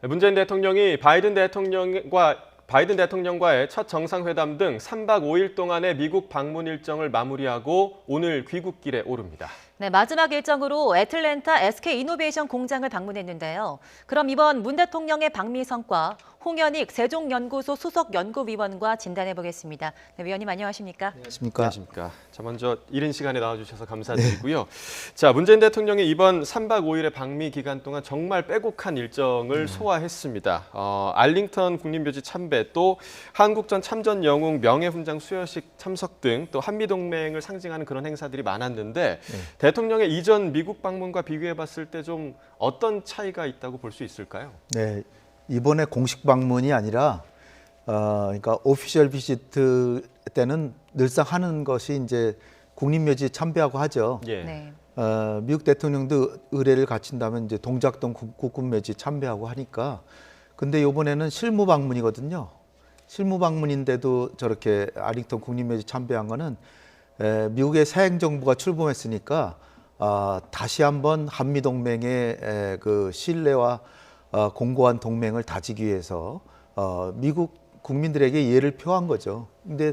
문재인 대통령이 바이든 대통령과의 첫 정상회담 등 3박 5일 동안의 미국 방문 일정을 마무리하고 오늘 귀국길에 오릅니다. 네, 마지막 일정으로 애틀랜타 SK이노베이션 공장을 방문했는데요. 그럼 이번 문 대통령의 방미 성과 홍현익 세종연구소 수석 연구위원과 진단해 보겠습니다. 네, 위원님 안녕하십니까? 안녕하십니까. 자, 먼저 이른 시간에 나와주셔서 감사드리고요. 자, 문재인 대통령이 이번 3박 5일의 방미 기간 동안 정말 빼곡한 일정을 소화했습니다. 알링턴 국립묘지 참배, 또 한국전 참전 영웅 명예훈장 수여식 참석 등 또 한미동맹을 상징하는 그런 행사들이 많았는데 대통령의 이전 미국 방문과 비교해봤을 때 좀 어떤 차이가 있다고 볼 수 있을까요? 네, 이번에 공식 방문이 아니라 그러니까 오피셜 비지트 때는 늘상 하는 것이 이제 국립묘지 참배하고 하죠. 예. 네. 미국 대통령도 의례를 갖춘다면 이제 동작동 국군묘지 참배하고 하니까. 근데 이번에는 실무 방문이거든요. 실무 방문인데도 저렇게 아링턴 국립묘지 참배한 거는 미국의 새 행정부가 출범했으니까 다시 한번 한미동맹의 그 신뢰와 공고한 동맹을 다지기 위해서 미국 국민들에게 예를 표한 거죠. 근데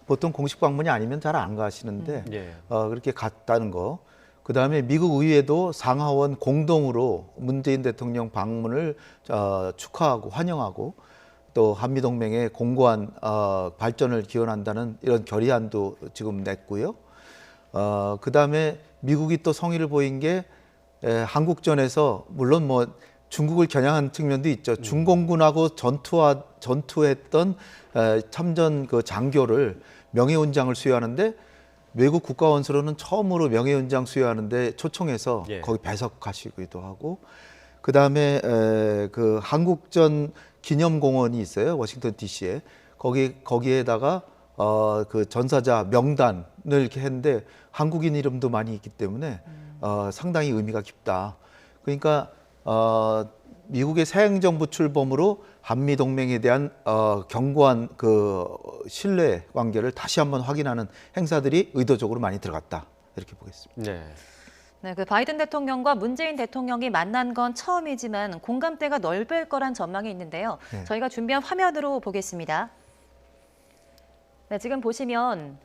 보통 공식 방문이 아니면 잘 안 가시는데 그렇게 갔다는 거. 그다음에 미국 의회도 상하원 공동으로 문재인 대통령 방문을 축하하고 환영하고 또 한미동맹의 공고한 발전을 기원한다는 이런 결의안도 지금 냈고요. 그다음에 미국이 또 성의를 보인 게 한국전에서 물론 뭐 중국을 겨냥한 측면도 있죠. 중공군하고 전투했던 참전 그 장교를 명예훈장을 수여하는데 외국 국가원수로는 처음으로 명예훈장 수여하는데 초청해서 거기 배석하시기도 하고, 그 다음에 그 한국전 기념공원이 있어요, 워싱턴 D.C.에. 거기에다가 그 전사자 명단을 이렇게 했는데 한국인 이름도 많이 있기 때문에 상당히 의미가 깊다. 그러니까 미국의 새 행정부 출범으로 한미 동맹에 대한 견고한 그 신뢰 관계를 다시 한번 확인하는 행사들이 의도적으로 많이 들어갔다, 이렇게 보겠습니다. 네, 그 바이든 대통령과 문재인 대통령이 만난 건 처음이지만 공감대가 넓을 거란 전망이 있는데요. 저희가 준비한 화면으로 보겠습니다. 네, 지금 보시면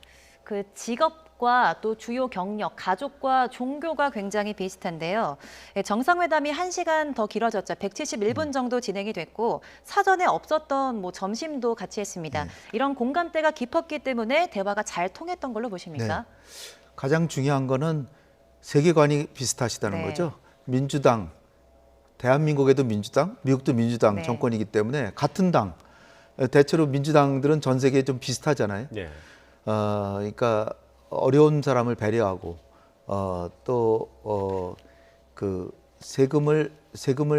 그 직업과 또 주요 경력, 가족과 종교가 굉장히 비슷한데요. 정상회담이 1시간 더 길어졌죠. 171분 정도 진행이 됐고 사전에 없었던 뭐 점심도 같이 했습니다. 이런 공감대가 깊었기 때문에 대화가 잘 통했던 걸로 보십니까? 가장 중요한 거는 세계관이 비슷하시다는 거죠. 민주당, 대한민국에도 민주당, 미국도 민주당 정권이기 때문에 같은 당, 대체로 민주당들은 전 세계에 좀 비슷하잖아요. 그러니까 어려운 사람을 배려하고 또 그 세금을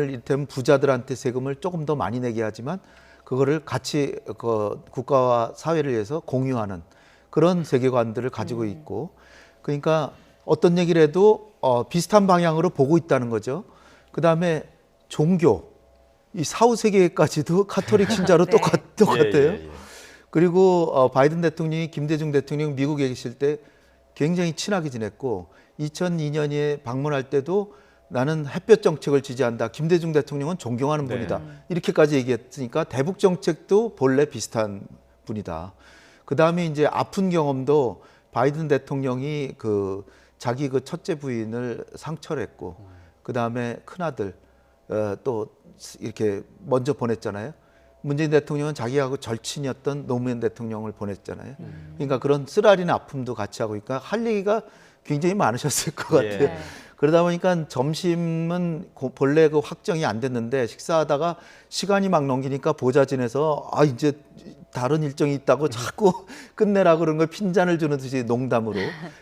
이를테면 부자들한테 세금을 조금 더 많이 내게 하지만 그거를 같이 그 국가와 사회를 위해서 공유하는 그런 세계관들을 가지고 있고, 그러니까 어떤 얘기를 해도 비슷한 방향으로 보고 있다는 거죠. 그 다음에 종교, 이 사후 세계까지도 카톨릭 신자로 똑같아요. 그리고 바이든 대통령이 김대중 대통령 미국에 계실 때 굉장히 친하게 지냈고 2002년에 방문할 때도 나는 햇볕 정책을 지지한다. 김대중 대통령은 존경하는 분이다. 이렇게까지 얘기했으니까 대북 정책도 본래 비슷한 분이다. 그 다음에 이제 아픈 경험도 바이든 대통령이 그 자기 그 첫째 부인을 상처를 했고 그 다음에 큰아들 또 이렇게 먼저 보냈잖아요. 문재인 대통령은 자기하고 절친이었던 노무현 대통령을 보냈잖아요. 그러니까 그런 쓰라린 아픔도 같이 하고 있으니까 할 얘기가 굉장히 많으셨을 것 같아요. 그러다 보니까 점심은 본래 그 확정이 안 됐는데 식사하다가 시간이 막 넘기니까 보좌진에서 이제 다른 일정이 있다고 자꾸 끝내라고 그런 걸 핀잔을 주는 듯이 농담으로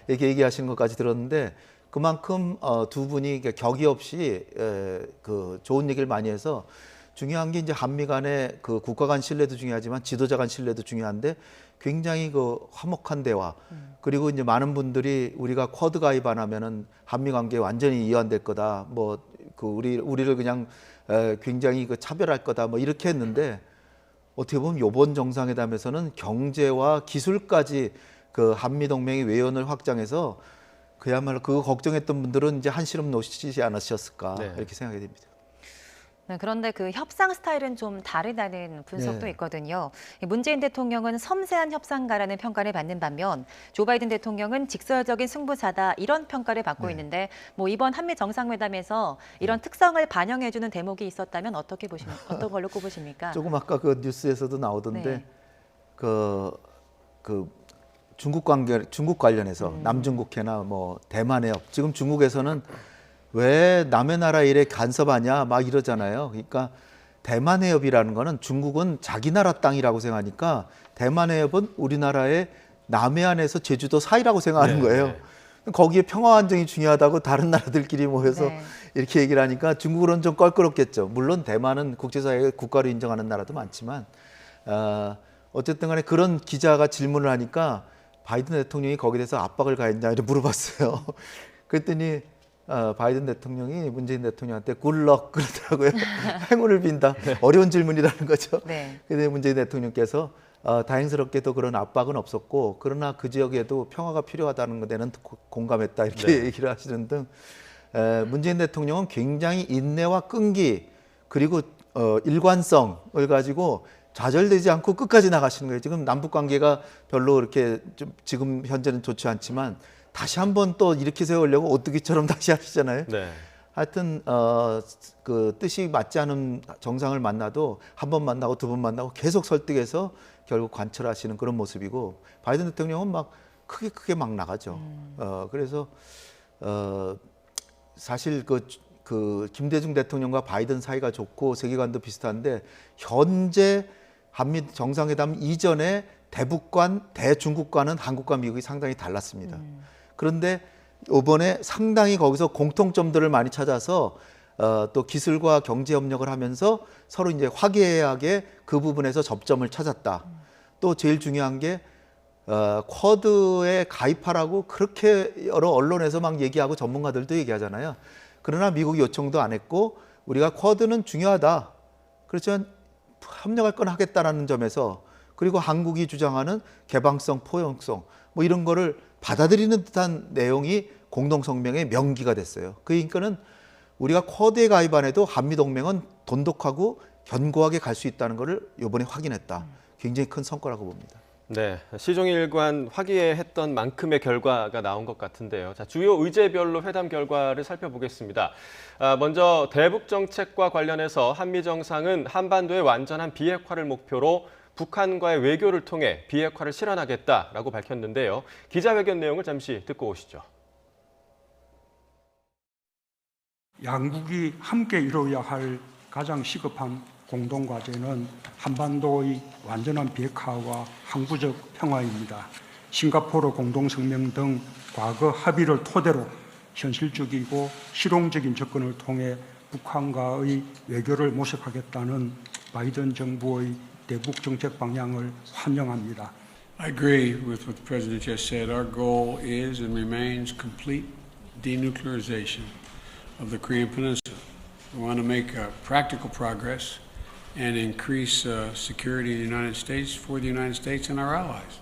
이렇게 얘기하시는 것까지 들었는데, 그만큼 두 분이 격이 없이 그 좋은 얘기를 많이 해서 중요한 게 이제 한미 간의 그 국가 간 신뢰도 중요하지만 지도자 간 신뢰도 중요한데 굉장히 그 화목한 대화, 그리고 이제 많은 분들이 우리가 쿼드 가입 안 하면은 한미 관계 완전히 이완될 거다, 뭐 그 우리를 그냥 굉장히 그 차별할 거다, 뭐 이렇게 했는데 어떻게 보면 이번 정상회담에서는 경제와 기술까지 그 한미 동맹의 외연을 확장해서 그야말로 그거 걱정했던 분들은 이제 한시름 놓치지 않으셨을까 이렇게 생각이 됩니다. 네, 그런데 그 협상 스타일은 좀 다르다는 분석도 네. 있거든요. 이 문재인 대통령은 섬세한 협상가라는 평가를 받는 반면 조 바이든 대통령은 직설적인 승부사다 이런 평가를 받고 네. 있는데 뭐 이번 한미 정상회담에서 이런 특성을 반영해주는 대목이 있었다면 어떤 걸로 꼽으십니까? 조금 아까 그 뉴스에서도 나오던데 네. 그 중국 관련해서 남중국해나 뭐 대만 해협 지금 중국에서는 왜 남의 나라 일에 간섭하냐 막 이러잖아요. 그러니까 대만 해협이라는 거는 중국은 자기 나라 땅이라고 생각하니까 대만 해협은 우리나라의 남해안에서 제주도 사이라고 생각하는 네, 거예요. 네. 거기에 평화 안정이 중요하다고 다른 나라들끼리 모여서 네. 이렇게 얘기를 하니까 중국으로는 좀 껄끄럽겠죠. 물론 대만은 국제사회의 국가로 인정하는 나라도 많지만 어쨌든 간에 그런 기자가 질문을 하니까 바이든 대통령이 거기에 대해서 압박을 가했냐 이렇게 물어봤어요. 그랬더니 바이든 대통령이 문재인 대통령한테 굿럭 그러더라고요. 행운을 빈다. 어려운 질문이라는 거죠. 네. 그런데 문재인 대통령께서 다행스럽게도 그런 압박은 없었고 그러나 그 지역에도 평화가 필요하다는 데는 공감했다 이렇게 네. 얘기를 하시는 등 문재인 대통령은 굉장히 인내와 끈기 그리고 일관성을 가지고 좌절되지 않고 끝까지 나가시는 거예요. 지금 남북 관계가 별로 이렇게 좀 지금 현재는 좋지 않지만 다시 한번 또 이렇게 세우려고 오뚜기처럼 다시 하시잖아요. 네. 하여튼 그 뜻이 맞지 않은 정상을 만나도 한 번 만나고 두 번 만나고 계속 설득해서 결국 관철하시는 그런 모습이고 바이든 대통령은 막 크게 막 나가죠. 그래서 사실 그 김대중 대통령과 바이든 사이가 좋고 세계관도 비슷한데 현재 한미 정상회담 이전에 대북관, 대중국과는 한국과 미국이 상당히 달랐습니다. 그런데 이번에 상당히 거기서 공통점들을 많이 찾아서 또 기술과 경제 협력을 하면서 서로 이제 화기애애하게 그 부분에서 접점을 찾았다. 또 제일 중요한 게 쿼드에 가입하라고 그렇게 여러 언론에서 막 얘기하고 전문가들도 얘기하잖아요. 그러나 미국이 요청도 안 했고 우리가 쿼드는 중요하다. 그렇지만 협력할 건 하겠다라는 점에서 그리고 한국이 주장하는 개방성, 포용성 뭐 이런 거를 받아들이는 듯한 내용이 공동성명의 명기가 됐어요. 그러니까는 우리가 쿼드에 가입 안 해도 한미동맹은 돈독하고 견고하게 갈 수 있다는 것을 이번에 확인했다. 굉장히 큰 성과라고 봅니다. 네, 시종일관 화기애애했던 만큼의 결과가 나온 것 같은데요. 자, 주요 의제별로 회담 결과를 살펴보겠습니다. 먼저 대북 정책과 관련해서 한미 정상은 한반도의 완전한 비핵화를 목표로 북한과의 외교를 통해 비핵화를 실현하겠다라고 밝혔는데요. 기자회견 내용을 잠시 듣고 오시죠. 양국이 함께 이루어야 할 가장 시급한 공동과제는 한반도의 완전한 비핵화와 항구적 평화입니다. 싱가포르 공동성명 등 과거 합의를 토대로 현실적이고 실용적인 접근을 통해 북한과의 외교를 모색하겠다는 바이든 정부의 대북 정책 방향을 환영합니다. I agree with what the President just said. Our goal is and remains complete denuclearization of the Korean Peninsula. We want to make practical progress and increase security in the United States for the United States and our allies.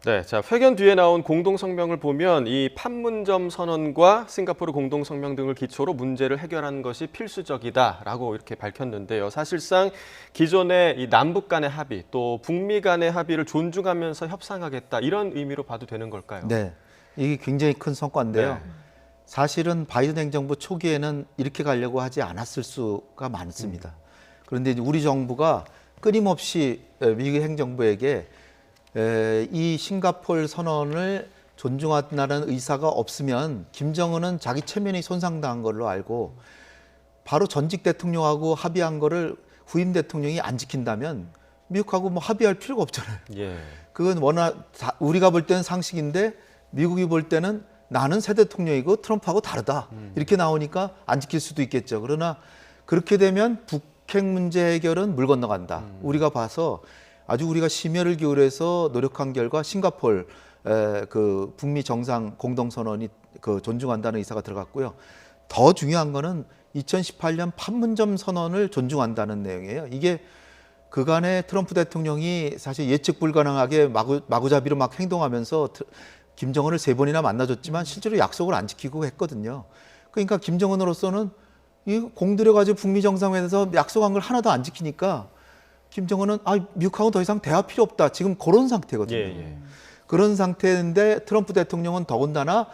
네, 자, 회견 뒤에 나온 공동성명을 보면 이 판문점 선언과 싱가포르 공동성명 등을 기초로 문제를 해결하는 것이 필수적이다라고 이렇게 밝혔는데요. 사실상 기존의 이 남북 간의 합의 또 북미 간의 합의를 존중하면서 협상하겠다 이런 의미로 봐도 되는 걸까요? 네, 이게 굉장히 큰 성과인데요. 네. 사실은 바이든 행정부 초기에는 이렇게 가려고 하지 않았을 수가 많습니다. 그런데 이제 우리 정부가 끊임없이 미국 행정부에게 이 싱가포르 선언을 존중한다는 의사가 없으면 김정은은 자기 체면이 손상당한 걸로 알고 바로 전직 대통령하고 합의한 거를 후임 대통령이 안 지킨다면 미국하고 뭐 합의할 필요가 없잖아요. 예. 그건 워낙 우리가 볼 때는 상식인데 미국이 볼 때는 나는 새 대통령이고 트럼프하고 다르다. 이렇게 나오니까 안 지킬 수도 있겠죠. 그러나 그렇게 되면 북핵 문제 해결은 물 건너간다. 우리가 봐서 아주 우리가 심혈을 기울여서 노력한 결과 싱가포르 그 북미 정상 공동선언이 그 존중한다는 의사가 들어갔고요. 더 중요한 거는 2018년 판문점 선언을 존중한다는 내용이에요. 이게 그간에 트럼프 대통령이 사실 예측 불가능하게 마구잡이로 막 행동하면서 김정은을 3번이나 만나줬지만 실제로 약속을 안 지키고 했거든요. 그러니까 김정은으로서는 이 공들여가지고 북미 정상회담에서 약속한 걸 하나도 안 지키니까 김정은은 미국하고 더 이상 대화 필요 없다. 지금 그런 상태거든요. 예. 그런 상태인데 트럼프 대통령은 더군다나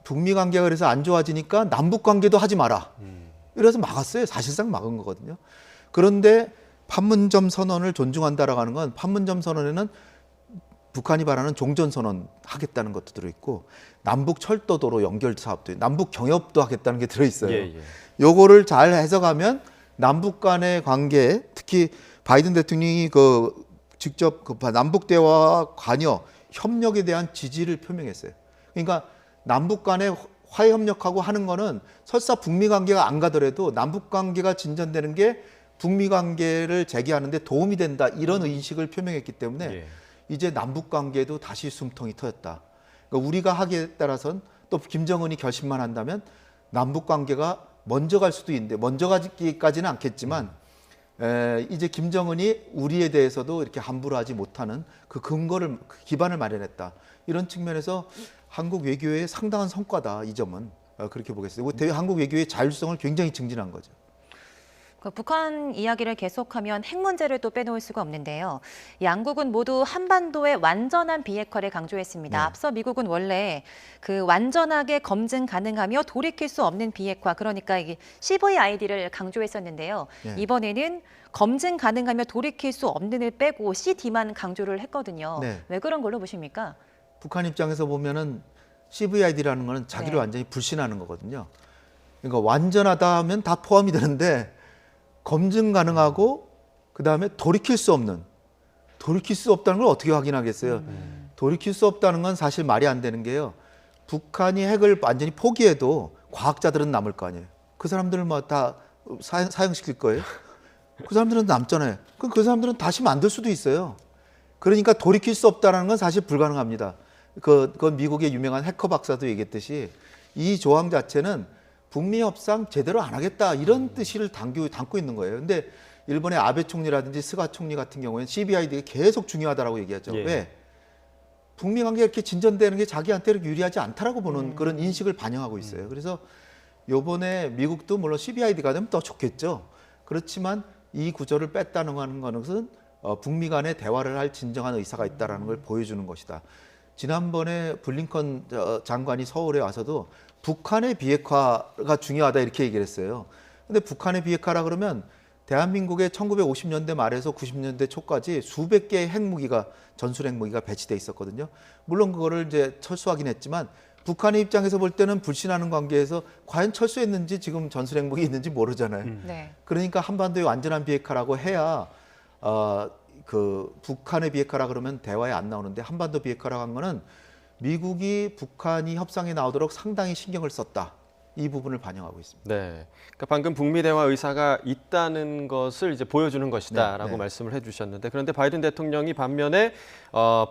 북미 관계가 그래서 안 좋아지니까 남북 관계도 하지 마라. 이래서 막았어요. 사실상 막은 거거든요. 그런데 판문점 선언을 존중한다라고 하는 건 판문점 선언에는 북한이 바라는 종전선언 하겠다는 것도 들어있고 남북 철도도로 연결 사업도 남북 경협도 하겠다는 게 들어있어요. 요거를 잘 해석하면 남북 간의 관계, 특히 바이든 대통령이 직접 남북 대화 관여 협력에 대한 지지를 표명했어요. 그러니까 남북 간에 화해 협력하고 하는 거는 설사 북미 관계가 안 가더라도 남북 관계가 진전되는 게 북미 관계를 재개하는데 도움이 된다, 이런 의식을 표명했기 때문에 이제 남북 관계도 다시 숨통이 트였다. 그러니까 우리가 하기에 따라서는 또 김정은이 결심만 한다면 남북 관계가 먼저 갈 수도 있는데, 먼저 가기까지는 않겠지만 이제 김정은이 우리에 대해서도 이렇게 함부로 하지 못하는 그 근거를, 그 기반을 마련했다. 이런 측면에서 한국 외교의 상당한 성과다. 이 점은 그렇게 보겠어요. 한국 외교의 자율성을 굉장히 증진한 거죠. 북한 이야기를 계속하면 핵 문제를 또 빼놓을 수가 없는데요. 양국은 모두 한반도의 완전한 비핵화를 강조했습니다. 앞서 미국은 원래 그 완전하게 검증 가능하며 돌이킬 수 없는 비핵화, 그러니까 이게 CVID를 강조했었는데요. 이번에는 검증 가능하며 돌이킬 수 없는을 빼고 CD만 강조를 했거든요. 왜 그런 걸로 보십니까? 북한 입장에서 보면은 CVID라는 거는 자기를 완전히 불신하는 거거든요. 그러니까 완전하다 하면 다 포함이 되는데 검증 가능하고 그다음에 돌이킬 수 없는, 돌이킬 수 없다는 걸 어떻게 확인하겠어요? 돌이킬 수 없다는 건 사실 말이 안 되는 게요. 북한이 핵을 완전히 포기해도 과학자들은 남을 거 아니에요. 그 사람들을 뭐 다 사형시킬 거예요? 그 사람들은 남잖아요. 그럼 그 사람들은 다시 만들 수도 있어요. 그러니까 돌이킬 수 없다는 건 사실 불가능합니다. 그건 미국의 유명한 해커 박사도 얘기했듯이 이 조항 자체는 북미 협상 제대로 안 하겠다, 이런 뜻을 담고 있는 거예요. 근데 일본의 아베 총리라든지 스가 총리 같은 경우에는 CVID가 계속 중요하다라고 얘기하죠. 왜? 북미 관계가 이렇게 진전되는 게 자기한테 유리하지 않다라고 보는 그런 인식을 반영하고 있어요. 그래서 요번에 미국도 물론 CVID가 되면 더 좋겠죠. 그렇지만 이 구조를 뺐다는 것은 북미 간의 대화를 할 진정한 의사가 있다는 걸 보여주는 것이다. 지난번에 블링컨 장관이 서울에 와서도 북한의 비핵화가 중요하다 이렇게 얘기를 했어요. 근데 북한의 비핵화라 그러면 대한민국의 1950년대 말에서 90년대 초까지 수백 개의 핵무기가, 전술 핵무기가 배치돼 있었거든요. 물론 그거를 이제 철수하긴 했지만 북한의 입장에서 볼 때는 불신하는 관계에서 과연 철수했는지, 지금 전술 핵무기 있는지 모르잖아요. 그러니까 한반도의 완전한 비핵화라고 해야 그 북한의 비핵화라 그러면 대화에 안 나오는데, 한반도 비핵화라고 한 거는 미국이 북한이 협상에 나오도록 상당히 신경을 썼다. 이 부분을 반영하고 있습니다. 네, 그러니까 방금 북미 대화 의사가 있다는 것을 이제 보여주는 것이다라고 말씀을 해주셨는데, 그런데 바이든 대통령이 반면에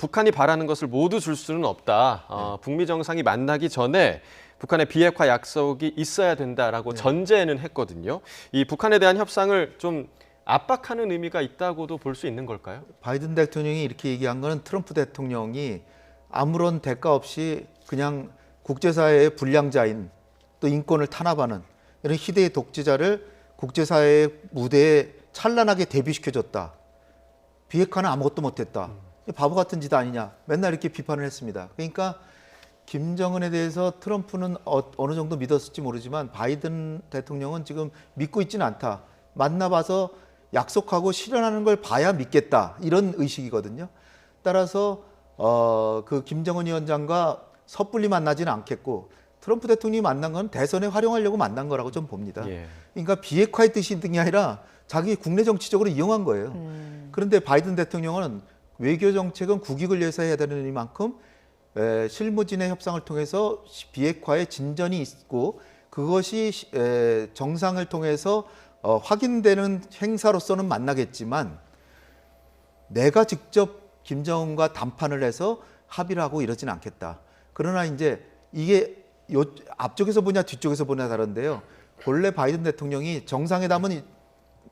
북한이 바라는 것을 모두 줄 수는 없다. 북미 정상이 만나기 전에 북한의 비핵화 약속이 있어야 된다라고 전제는 했거든요. 이 북한에 대한 협상을 좀 압박하는 의미가 있다고도 볼 수 있는 걸까요? 바이든 대통령이 이렇게 얘기한 거는 트럼프 대통령이 아무런 대가 없이 그냥 국제사회의 불량자인, 또 인권을 탄압하는 이런 희대의 독재자를 국제사회의 무대에 찬란하게 데뷔시켜줬다. 비핵화는 아무것도 못했다. 바보 같은 짓 아니냐. 맨날 이렇게 비판을 했습니다. 그러니까 김정은에 대해서 트럼프는 어느 정도 믿었을지 모르지만 바이든 대통령은 지금 믿고 있지는 않다. 만나봐서 약속하고 실현하는 걸 봐야 믿겠다. 이런 의식이거든요. 따라서 그 김정은 위원장과 섣불리 만나지는 않겠고, 트럼프 대통령이 만난 건 대선에 활용하려고 만난 거라고 좀 봅니다. 그러니까 비핵화의 뜻이 있는 게 아니라 자기 국내 정치적으로 이용한 거예요. 그런데 바이든 대통령은 외교 정책은 국익을 위해서 해야 되는 이만큼 실무진의 협상을 통해서 비핵화의 진전이 있고, 그것이 정상을 통해서 확인되는 행사로서는 만나겠지만, 내가 직접 김정은과 담판을 해서 합의를 하고 이러지는 않겠다. 그러나 이제 이게 앞쪽에서 보냐 뒤쪽에서 보냐 다른데요. 본래 바이든 대통령이 정상회담은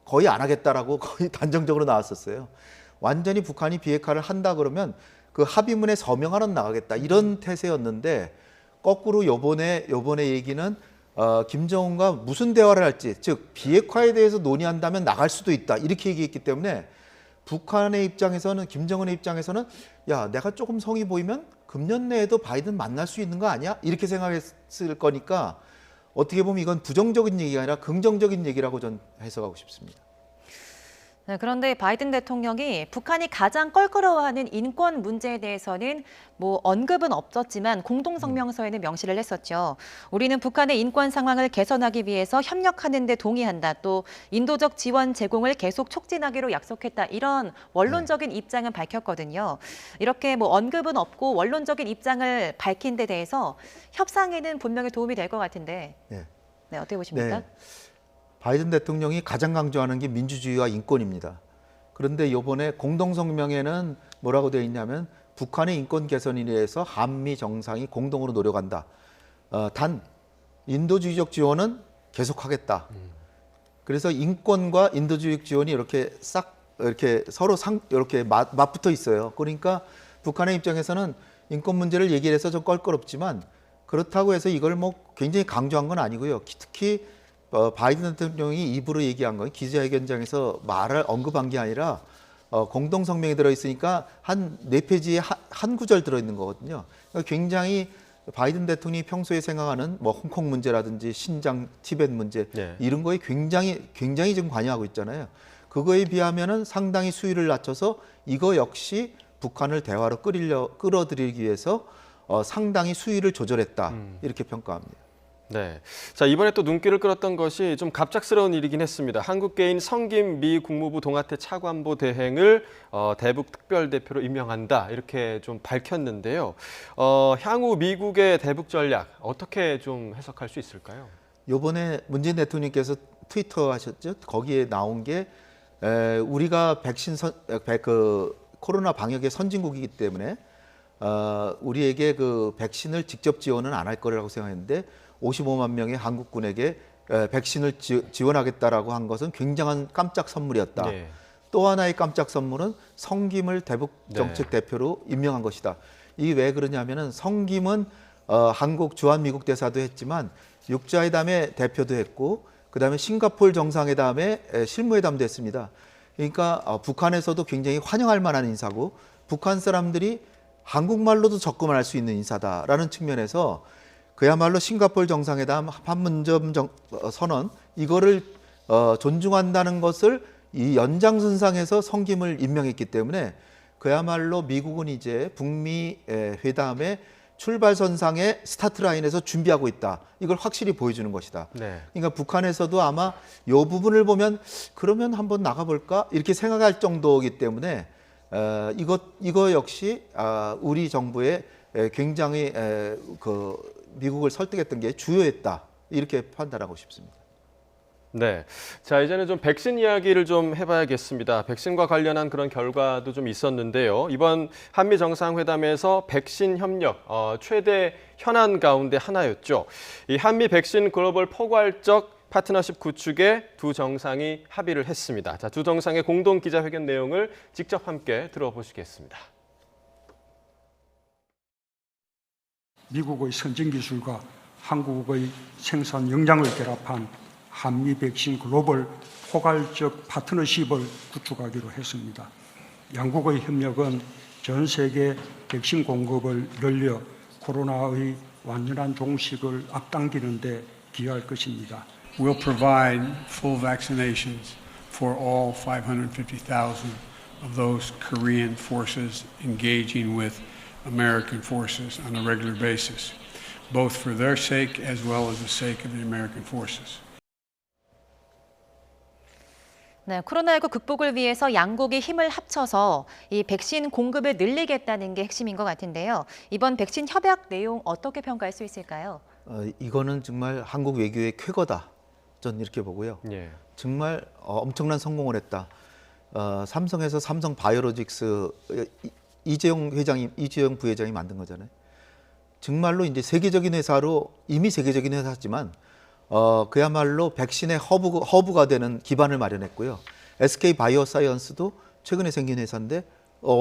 거의 안 하겠다라고 거의 단정적으로 나왔었어요. 완전히 북한이 비핵화를 한다 그러면 그 합의문에 서명하러 나가겠다, 이런 태세였는데, 거꾸로 요번에 얘기는 김정은과 무슨 대화를 할지, 즉 비핵화에 대해서 논의한다면 나갈 수도 있다 이렇게 얘기했기 때문에 북한의 입장에서는, 김정은의 입장에서는 야, 내가 조금 성의 보이면 금년 내에도 바이든 만날 수 있는 거 아니야? 이렇게 생각했을 거니까 어떻게 보면 이건 부정적인 얘기가 아니라 긍정적인 얘기라고 전 해석하고 싶습니다. 네, 그런데 바이든 대통령이 북한이 가장 껄끄러워하는 인권 문제에 대해서는 뭐 언급은 없었지만 공동성명서에는 명시를 했었죠. 우리는 북한의 인권 상황을 개선하기 위해서 협력하는 데 동의한다. 또 인도적 지원 제공을 계속 촉진하기로 약속했다. 이런 원론적인 입장은 밝혔거든요. 이렇게 뭐 언급은 없고 원론적인 입장을 밝힌 데 대해서 협상에는 분명히 도움이 될 것 같은데 네. 네, 어떻게 보십니까? 네. 바이든 대통령이 가장 강조하는 게 민주주의와 인권입니다. 그런데 이번에 공동성명에는 뭐라고 되어 있냐면 북한의 인권 개선에 대해서 한미 정상이 공동으로 노력한다. 단 인도주의적 지원은 계속하겠다. 그래서 인권과 인도주의적 지원이 이렇게 싹 이렇게 서로 이렇게 맞붙어 있어요. 그러니까 북한의 입장에서는 인권 문제를 얘기해서 좀 껄끄럽지만 그렇다고 해서 이걸 뭐 굉장히 강조한 건 아니고요. 특히 바이든 대통령이 입으로 얘기한 건 기자회견장에서 언급한 게 아니라 공동성명에 들어있으니까 한 4페이지에 한 구절 들어있는 거거든요. 그러니까 굉장히 바이든 대통령이 평소에 생각하는 뭐 홍콩 문제라든지 신장, 티벳 문제 네. 이런 거에 굉장히 지금 관여하고 있잖아요. 그거에 비하면은 상당히 수위를 낮춰서 이거 역시 북한을 대화로 끌어들이기 위해서 상당히 수위를 조절했다 이렇게 평가합니다. 네. 자, 이번에 또 눈길을 끌었던 것이 좀 갑작스러운 일이긴 했습니다. 한국계인 성김 미 국무부 동아태 차관보 대행을 대북 특별대표로 임명한다. 이렇게 좀 밝혔는데요. 향후 미국의 대북 전략 어떻게 좀 해석할 수 있을까요? 요번에 문재인 대통령께서 트위터 하셨죠? 거기에 나온 게 우리가 코로나 방역의 선진국이기 때문에 우리에게 그 백신을 직접 지원은 안 할 거라고 생각했는데 55만 명의 한국군에게 백신을 지원하겠다라고 한 것은 굉장한 깜짝 선물이었다. 네. 또 하나의 깜짝 선물은 성김을 대북 정책 대표로 임명한 것이다. 이 왜 그러냐면은 성김은 한국 주한미국 대사도 했지만 육자회담의 대표도 했고 그다음에 싱가포르 정상회담의 실무회담도 했습니다. 그러니까 북한에서도 굉장히 환영할 만한 인사고 북한 사람들이 한국말로도 접근할 수 있는 인사다라는 측면에서 그야말로 싱가포르 정상회담 판문점 선언 이거를 존중한다는 것을 이 연장선상에서 성김을 임명했기 때문에 그야말로 미국은 이제 북미 회담의 출발선상의 스타트라인에서 준비하고 있다. 이걸 확실히 보여주는 것이다. 네. 그러니까 북한에서도 아마 이 부분을 보면 그러면 한번 나가볼까 이렇게 생각할 정도이기 때문에 이거 역시 우리 정부의 굉장히 미국을 설득했던 게 주요했다 이렇게 판단하고 싶습니다. 네. 자, 이제는 좀 백신 이야기를 좀 해봐야겠습니다. 백신과 관련한 그런 결과도 좀 있었는데요. 이번 한미 정상회담에서 백신 협력 최대 현안 가운데 하나였죠. 이 한미 백신 글로벌 포괄적 파트너십 구축에 두 정상이 합의를 했습니다. 자, 두 정상의 공동 기자회견 내용을 직접 함께 들어보시겠습니다. 미국의 선진 기술과 한국의 생산 역량을 결합한 한미 백신 글로벌 포괄적 파트너십을 구축하기로 했습니다. 양국의 협력은 전 세계 백신 공급을 늘려 코로나의 완전한 종식을 앞당기는 데 기여할 것입니다. We'll provide full vaccinations for all 550,000 of those Korean forces engaging with American forces on a regular basis, both for their sake as well as the sake of the American forces. 네, 코로나19 극복을 위해서 양국이 힘을 합쳐서 이 백신 공급을 늘리겠다는 게 핵심인 것 같은데요. 이번 백신 협약 내용 어떻게 평가할 수 있을까요? 이거는 정말 한국 외교의 쾌거다. 전 이렇게 보고요. 예. 정말 엄청난 성공을 했다. 삼성에서 삼성 바이오로직스 이재용 부회장이 만든 거잖아요. 정말로 이제 세계적인 회사로 이미 세계적인 회사지만 그야말로 백신의 허브가 되는 기반을 마련했고요. SK 바이오사이언스도 최근에 생긴 회사인데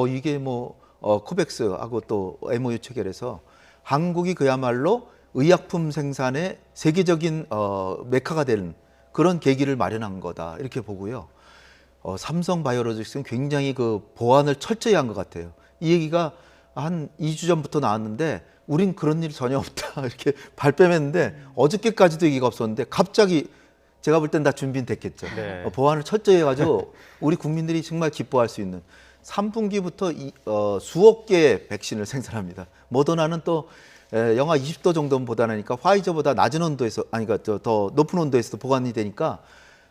이게 뭐 코백스하고 또 MOU 체결해서 한국이 그야말로 의약품 생산의 세계적인 메카가 되는 그런 계기를 마련한 거다 이렇게 보고요. 삼성 바이오로직스는 굉장히 그 보안을 철저히 한 것 같아요. 이 얘기가 한 2주 전부터 나왔는데 우린 그런 일 전혀 없다 이렇게 발뺌했는데 어저께까지도 얘기가 없었는데 갑자기 제가 볼 땐 다 준비는 됐겠죠. 네. 보안을 철저히 해가지고 우리 국민들이 정말 기뻐할 수 있는 3분기부터 수억 개의 백신을 생산합니다. 모더나는 또 영하 20도 정도보다니까 화이저보다 낮은 온도에서 아니 그러니까 더 높은 온도에서도 보관이 되니까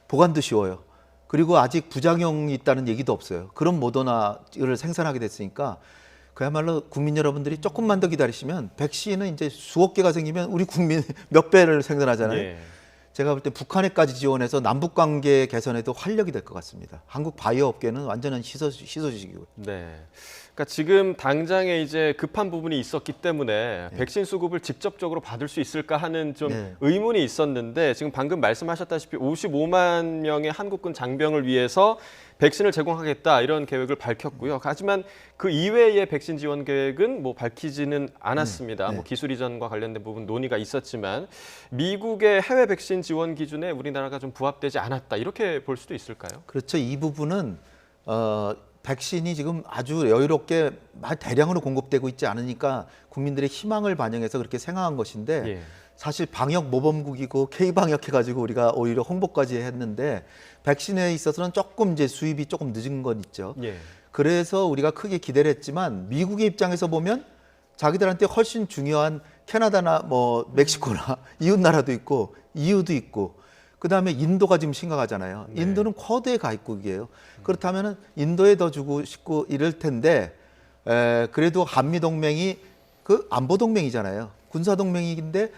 보관도 쉬워요. 그리고 아직 부작용이 있다는 얘기도 없어요. 그런 모더나를 생산하게 됐으니까 그야말로 국민 여러분들이 조금만 더 기다리시면 백신은 이제 수억 개가 생기면 우리 국민 몇 배를 생산하잖아요. 예. 제가 볼 때 북한에까지 지원해서 남북 관계 개선에도 활력이 될 것 같습니다. 한국 바이오 업계는 완전한 희소식이고요. 네. 그러니까 지금 당장에 이제 급한 부분이 있었기 때문에 백신 수급을 직접적으로 받을 수 있을까 하는 좀 네. 의문이 있었는데 지금 방금 말씀하셨다시피 55만 명의 한국군 장병을 위해서 백신을 제공하겠다 이런 계획을 밝혔고요. 하지만 그 이외의 백신 지원 계획은 뭐 밝히지는 않았습니다. 네. 뭐 기술 이전과 관련된 부분 논의가 있었지만 미국의 해외 백신 지원 기준에 우리나라가 좀 부합되지 않았다 이렇게 볼 수도 있을까요? 그렇죠. 이 부분은 백신이 지금 아주 여유롭게 대량으로 공급되고 있지 않으니까 국민들의 희망을 반영해서 그렇게 생각한 것인데 예. 사실 방역 모범국이고 K-방역 해가지고 우리가 오히려 홍보까지 했는데 백신에 있어서는 조금 이제 수입이 조금 늦은 건 있죠. 예. 그래서 우리가 크게 기대를 했지만 미국의 입장에서 보면 자기들한테 훨씬 중요한 캐나다나 뭐 멕시코나 이웃 나라도 있고 EU도 있고 그다음에 인도가 지금 심각하잖아요. 네. 인도는 쿼드의 가입국이에요. 그렇다면은 인도에 더 주고 싶고 이럴 텐데 그래도 한미 동맹이 그 안보 동맹이잖아요. 군사 동맹인데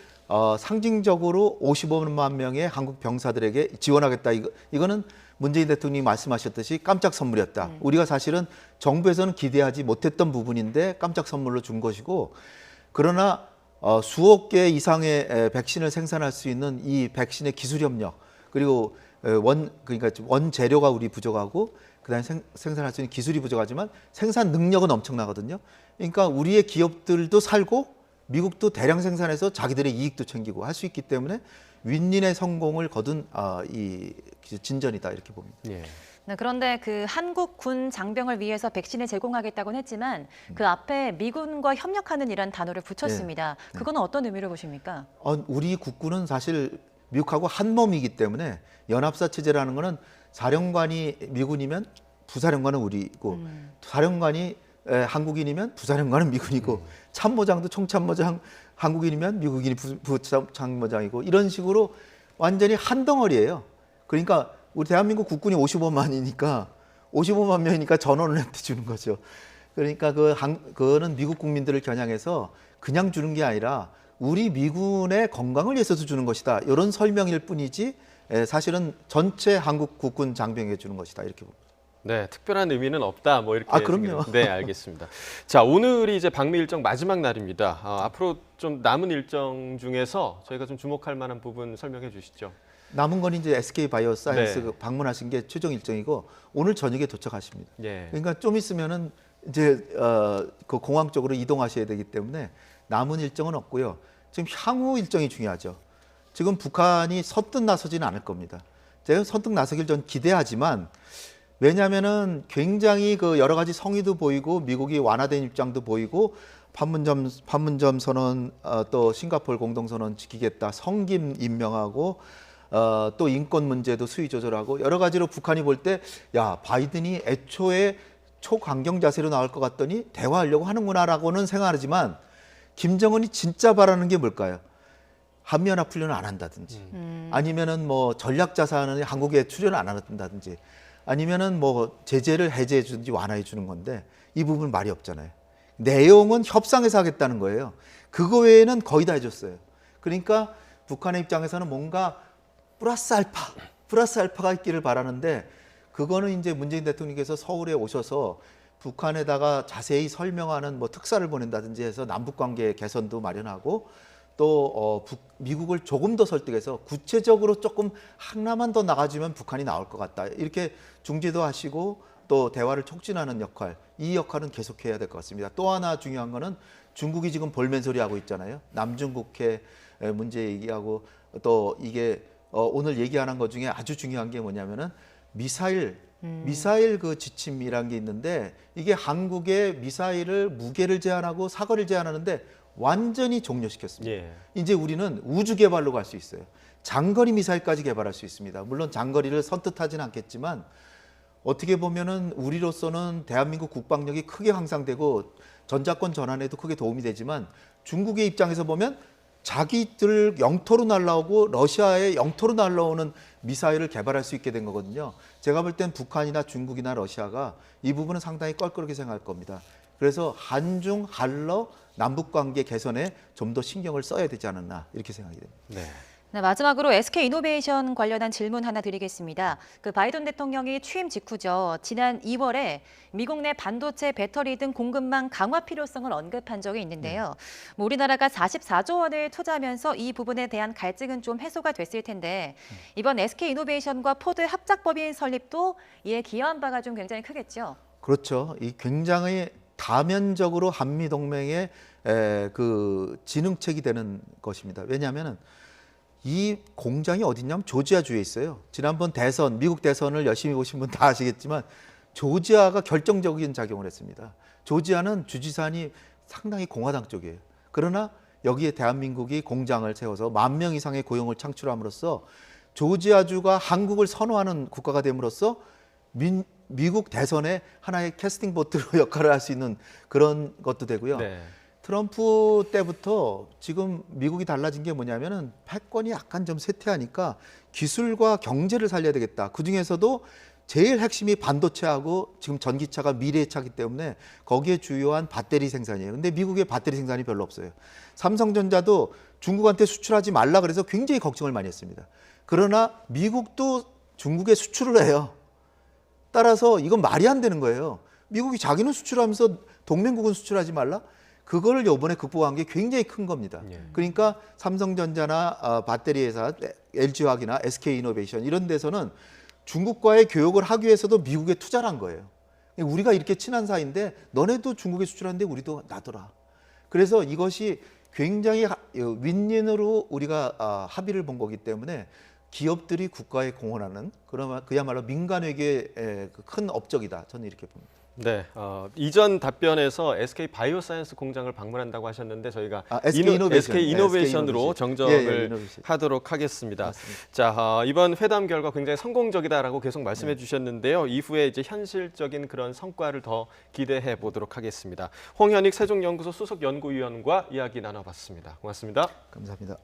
상징적으로 55만 명의 한국 병사들에게 지원하겠다. 이거는 문재인 대통령이 말씀하셨듯이 깜짝 선물이었다. 우리가 사실은 정부에서는 기대하지 못했던 부분인데 깜짝 선물로 준 것이고 그러나 수억 개 이상의 백신을 생산할 수 있는 이 백신의 기술 협력 그리고 그러니까 원재료가 우리 부족하고 그다음에 생산할 수 있는 기술이 부족하지만 생산 능력은 엄청나거든요. 그러니까 우리의 기업들도 살고 미국도 대량 생산해서 자기들의 이익도 챙기고 할 수 있기 때문에 윈윈의 성공을 거둔 이 진전이다 이렇게 봅니다. 예. 네, 그런데 그 한국 군 장병을 위해서 백신을 제공하겠다고는 했지만 그 앞에 미군과 협력하는 이란 단어를 붙였습니다. 그거는 어떤 의미로 보십니까? 우리 국군은 사실 미국하고 한 몸이기 때문에 연합사 체제라는 거는 사령관이 미군이면 부사령관은 우리고 사령관이 한국인이면 부사령관은 미군이고 참모장도 총참모장 한국인이면 미국인이 부참모장이고 이런 식으로 완전히 한 덩어리예요. 그러니까 우리 대한민국 국군이 55만이니까 55만 명이니까 전원을 주는 거죠. 그러니까 그거는 미국 국민들을 겨냥해서 그냥 주는 게 아니라 우리 미군의 건강을 위해서도 주는 것이다. 이런 설명일 뿐이지 사실은 전체 한국 국군 장병에게 주는 것이다. 이렇게 봅니다. 네, 특별한 의미는 없다. 뭐 이렇게. 그럼요. 네, 알겠습니다. 자, 오늘이 이제 방미 일정 마지막 날입니다. 앞으로 좀 남은 일정 중에서 저희가 좀 주목할 만한 부분 설명해 주시죠. 남은 건 이제 SK 바이오사이언스 네. 방문하신 게 최종 일정이고 오늘 저녁에 도착하십니다. 예. 그러니까 좀 있으면은 이제 그 공항 쪽으로 이동하셔야 되기 때문에 남은 일정은 없고요. 지금 향후 일정이 중요하죠. 지금 북한이 선뜻 나서지는 않을 겁니다. 제가 선뜻 나서길 전 기대하지만 왜냐하면은 굉장히 그 여러 가지 성의도 보이고 미국이 완화된 입장도 보이고 판문점 선언 또 싱가포르 공동선언 지키겠다 성김 임명하고 또 인권 문제도 수위 조절하고 여러 가지로 북한이 볼 때 야 바이든이 애초에 초강경 자세로 나올 것 같더니 대화하려고 하는구나라고는 생각하지만 김정은이 진짜 바라는 게 뭘까요? 한미연합훈련을 안 한다든지 아니면은 뭐 전략자산을 한국에 출연을 안 한다든지 아니면은 뭐 제재를 해제해 주든지 완화해 주는 건데 이 부분 말이 없잖아요. 내용은 협상에서 하겠다는 거예요. 그거 외에는 거의 다 해줬어요. 그러니까 북한의 입장에서는 뭔가 플러스 알파가 있기를 바라는데 그거는 이제 문재인 대통령께서 서울에 오셔서 북한에다가 자세히 설명하는 뭐 특사를 보낸다든지 해서 남북 관계 개선도 마련하고 또 미국을 조금 더 설득해서 구체적으로 조금 하나만 더 나가주면 북한이 나올 것 같다. 이렇게 중재도 하시고 또 대화를 촉진하는 역할, 이 역할은 계속해야 될 것 같습니다. 또 하나 중요한 거는 중국이 지금 볼멘소리 하고 있잖아요. 남중국해 문제 얘기하고 또 이게 오늘 얘기하는 것 중에 아주 중요한 게 뭐냐면은 미사일 그 지침이란 게 있는데 이게 한국의 미사일을 무게를 제한하고 사거리를 제한하는데 완전히 종료시켰습니다. 예. 이제 우리는 우주 개발로 갈 수 있어요. 장거리 미사일까지 개발할 수 있습니다. 물론 장거리를 선뜻하지는 않겠지만 어떻게 보면은 우리로서는 대한민국 국방력이 크게 향상되고 전자권 전환에도 크게 도움이 되지만 중국의 입장에서 보면 자기들 영토로 날라오고 러시아의 영토로 날라오는 미사일을 개발할 수 있게 된 거거든요. 제가 볼 땐 북한이나 중국이나 러시아가 이 부분은 상당히 껄끄럽게 생각할 겁니다. 그래서 한중, 한러, 남북 관계 개선에 좀 더 신경을 써야 되지 않았나 이렇게 생각이 됩니다. 네. 네, 마지막으로 SK이노베이션 관련한 질문 하나 드리겠습니다. 그 바이든 대통령이 취임 직후죠. 지난 2월에 미국 내 반도체, 배터리 등 공급망 강화 필요성을 언급한 적이 있는데요. 뭐 우리나라가 44조 원을 투자하면서 이 부분에 대한 갈증은 좀 해소가 됐을 텐데 이번 SK이노베이션과 포드 합작법인 설립도 이에 기여한 바가 좀 굉장히 크겠죠. 그렇죠. 이 굉장히 다면적으로 한미 동맹의 그 진흥책이 되는 것입니다. 왜냐하면은 이 공장이 어디냐면 조지아주에 있어요. 지난번 대선, 미국 대선을 열심히 보신 분 다 아시겠지만 조지아가 결정적인 작용을 했습니다. 조지아는 주지사니 상당히 공화당 쪽이에요. 그러나 여기에 대한민국이 공장을 세워서 10,000명 이상의 고용을 창출함으로써 조지아주가 한국을 선호하는 국가가 됨으로써 미국 대선의 하나의 캐스팅 보트로 역할을 할 수 있는 그런 것도 되고요. 네. 트럼프 때부터 지금 미국이 달라진 게 뭐냐면은 패권이 약간 좀 쇠퇴하니까 기술과 경제를 살려야 되겠다. 그중에서도 제일 핵심이 반도체하고 지금 전기차가 미래의 차기 때문에 거기에 주요한 배터리 생산이에요. 근데 미국의 배터리 생산이 별로 없어요. 삼성전자도 중국한테 수출하지 말라 그래서 굉장히 걱정을 많이 했습니다. 그러나 미국도 중국에 수출을 해요. 따라서 이건 말이 안 되는 거예요. 미국이 자기는 수출하면서 동맹국은 수출하지 말라? 그걸 이번에 극복한 게 굉장히 큰 겁니다. 그러니까 삼성전자나 배터리 회사, LG화학이나 SK이노베이션 이런 데서는 중국과의 교역을 하기 위해서도 미국에 투자를 한 거예요. 우리가 이렇게 친한 사이인데 너네도 중국에 수출하는데 우리도 나더라. 그래서 이것이 굉장히 윈윈으로 우리가 합의를 본 거기 때문에 기업들이 국가에 공헌하는 그야말로 민간 외교의 큰 업적이다. 저는 이렇게 봅니다. 네, 이전 답변에서 SK 바이오사이언스 공장을 방문한다고 하셨는데 저희가 SK 이노베이션으로 정정을 이노베이션. 하도록 하겠습니다. 맞습니다. 자, 이번 회담 결과 굉장히 성공적이다라고 계속 말씀해 주셨는데요. 이후에 이제 현실적인 그런 성과를 더 기대해 보도록 하겠습니다. 홍현익 세종연구소 수석 연구위원과 이야기 나눠봤습니다. 고맙습니다. 감사합니다.